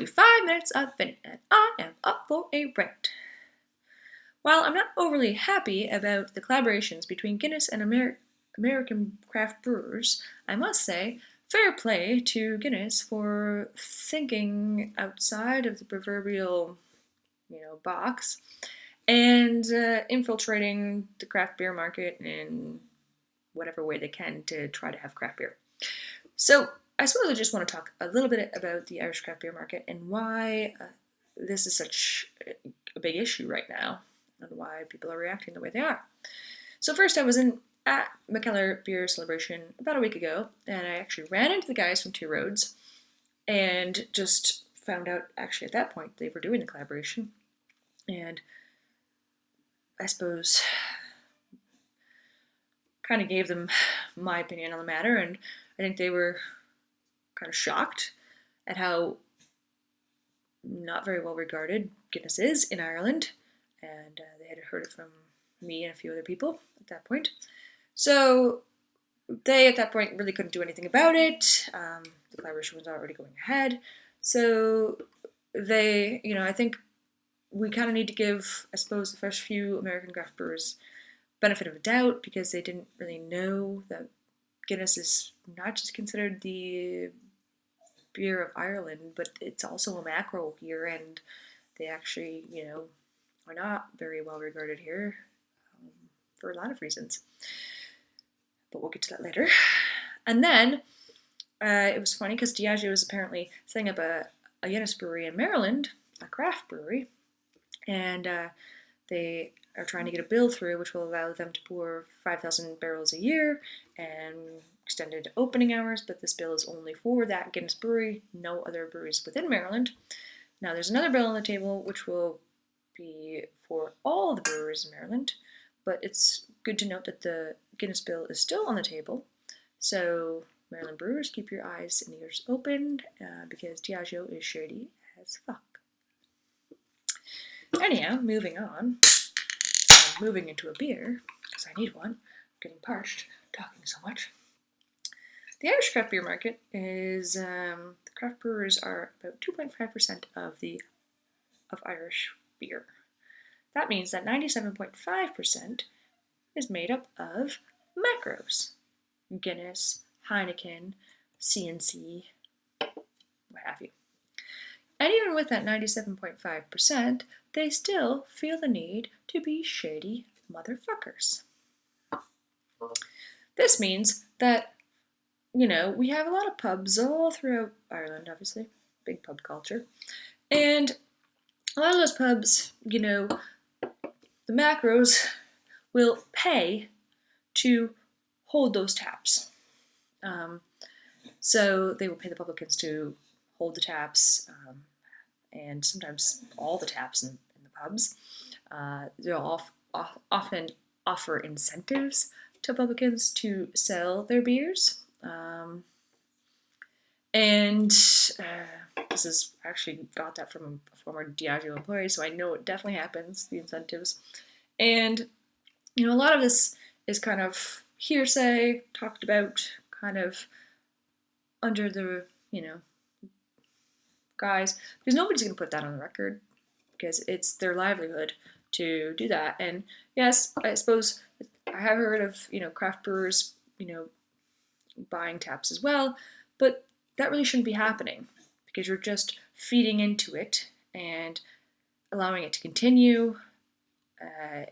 to 5 minutes of Finney, and I am up for a rant. While I'm not overly happy about the collaborations between Guinness and American craft brewers, I must say, fair play to Guinness for thinking outside of the proverbial, box and infiltrating the craft beer market in whatever way they can to try to have craft beer. So I suppose I just want to talk a little bit about the Irish craft beer market and why this is such a big issue right now and why people are reacting the way they are. So first I was at McKellar Beer Celebration about a week ago, and I actually ran into the guys from Two Roads and just found out actually at that point they were doing the collaboration. And I suppose kind of gave them my opinion on the matter, and I think they were kind of shocked at how not very well regarded Guinness is in Ireland, and they had heard it from me and a few other people at that point. So they at that point really couldn't do anything about it. The collaboration was already going ahead. So they, I think we kind of need to give, I suppose, the first few American craft brewers benefit of the doubt because they didn't really know that Guinness is not just considered the beer of Ireland, but it's also a macro here, and they actually, are not very well regarded here for a lot of reasons. But we'll get to that later. And then it was funny because Diageo was apparently setting up a Guinness brewery in Maryland, a craft brewery, and they are trying to get a bill through which will allow them to pour 5,000 barrels a year and extended opening hours, but this bill is only for that Guinness brewery, no other breweries within Maryland. Now there's another bill on the table which will be for all the breweries in Maryland, but it's good to note that the Guinness bill is still on the table, so Maryland brewers, keep your eyes and ears open because Diageo is shady as fuck. Anyhow, moving on. Moving into a beer, because I need one. I'm getting parched, talking so much. The Irish craft beer market is, the craft brewers are about 2.5% of Irish beer. That means that 97.5% is made up of macros. Guinness, Heineken, CNC, what have you. And even with that 97.5%, they still feel the need to be shady motherfuckers. This means that, we have a lot of pubs all throughout Ireland, obviously. Big pub culture. And a lot of those pubs, the macros will pay to hold those taps. So they will pay the publicans to hold the taps, and sometimes all the taps in the pubs. They'll often offer incentives to publicans to sell their beers. And this is actually got that from a former Diageo employee, so I know it definitely happens, the incentives. And, a lot of this is kind of hearsay, talked about kind of under the, guys, because nobody's going to put that on the record because it's their livelihood to do that. And yes, I suppose I have heard of, craft brewers, buying taps as well, but that really shouldn't be happening because you're just feeding into it and allowing it to continue, and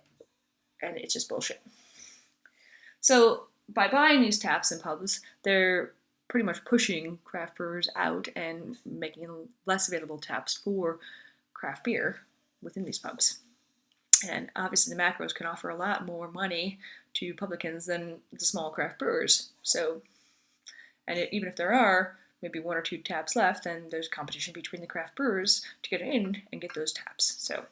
it's just bullshit. So by buying these taps in pubs, they're pretty much pushing craft brewers out and making less available taps for craft beer within these pubs. And obviously the macros can offer a lot more money to publicans than the small craft brewers. So, even if there are maybe one or two taps left, then there's competition between the craft brewers to get in and get those taps. So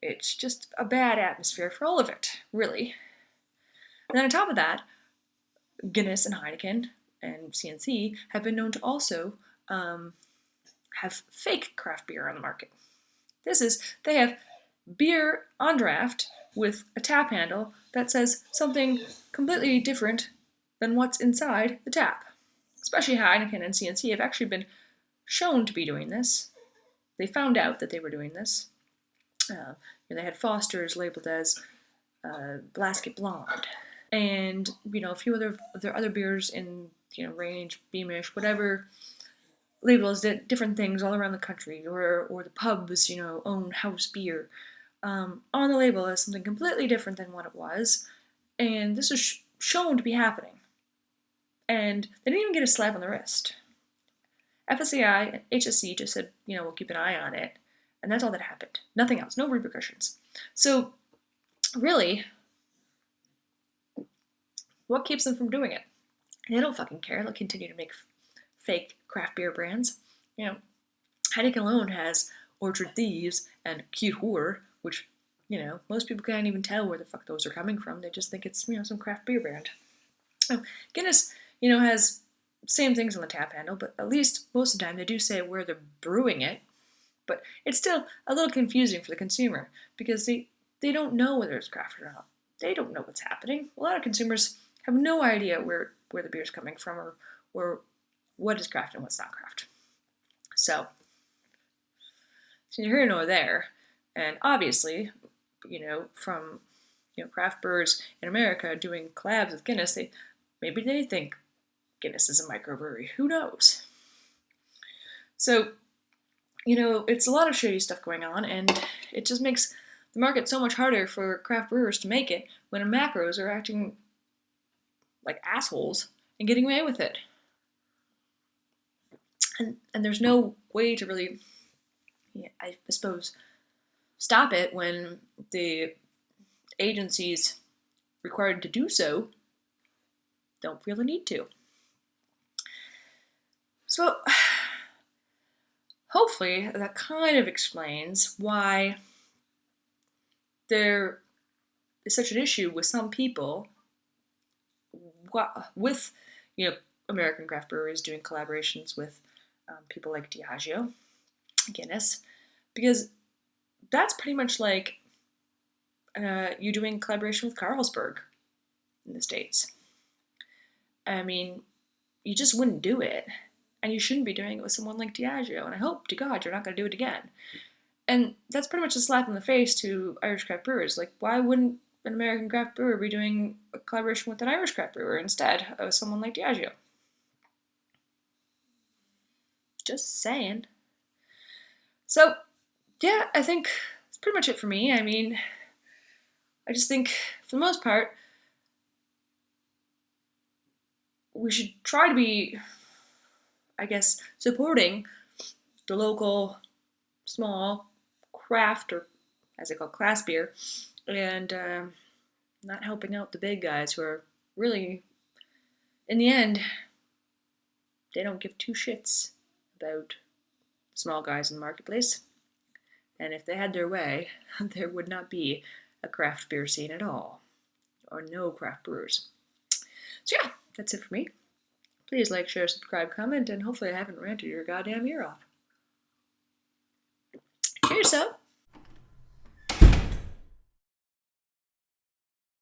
it's just a bad atmosphere for all of it, really. And then on top of that, Guinness and Heineken and CNC have been known to also have fake craft beer on the market. They have beer on draft with a tap handle that says something completely different than what's inside the tap. Especially Heineken and CNC have actually been shown to be doing this they found out that they were doing this. They had Foster's labeled as Blasket Blonde, and a few other beers in Range, Beamish, whatever, labels different things all around the country, or the pubs own house beer on the label as something completely different than what it was, and this was shown to be happening, and they didn't even get a slap on the wrist. FSAI and HSC just said, we'll keep an eye on it, and that's all that happened. Nothing else, no repercussions. So, really, what keeps them from doing it? They don't fucking care. They'll continue to make fake craft beer brands. Heineken alone has Orchard Thieves and Cute Whore, which, most people can't even tell where the fuck those are coming from. They just think it's, some craft beer brand. Guinness, has same things on the tap handle, but at least most of the time they do say where they're brewing it. But it's still a little confusing for the consumer because they don't know whether it's crafted or not. They don't know what's happening. A lot of consumers have no idea where the beer's coming from or what is craft and what's not craft. So you're here nor there. And obviously, from craft brewers in America doing collabs with Guinness, maybe they think Guinness is a microbrewery. Who knows? So, it's a lot of shady stuff going on, and it just makes the market so much harder for craft brewers to make it when macros are acting like assholes and getting away with it. And there's no way to really, I suppose, stop it when the agencies required to do so don't feel the need to. So, hopefully that kind of explains why there is such an issue with some people with, American craft breweries doing collaborations with people like Diageo, Guinness, because that's pretty much like you doing collaboration with Carlsberg in the States. I mean, you just wouldn't do it, and you shouldn't be doing it with someone like Diageo, and I hope to God you're not going to do it again. And that's pretty much a slap in the face to Irish craft brewers. Like, why wouldn't an American craft brewer be doing a collaboration with an Irish craft brewer instead of someone like Diageo? Just saying. So, yeah, I think that's pretty much it for me. I mean, I just think, for the most part, we should try to be, I guess, supporting the local, small, craft, or as they call class beer, and not helping out the big guys who are really, in the end, they don't give two shits about small guys in the marketplace. And if they had their way, there would not be a craft beer scene at all, or no craft brewers. So yeah, that's it for me. Please like, share, subscribe, comment, and hopefully I haven't ranted your goddamn ear off. Cheers, up!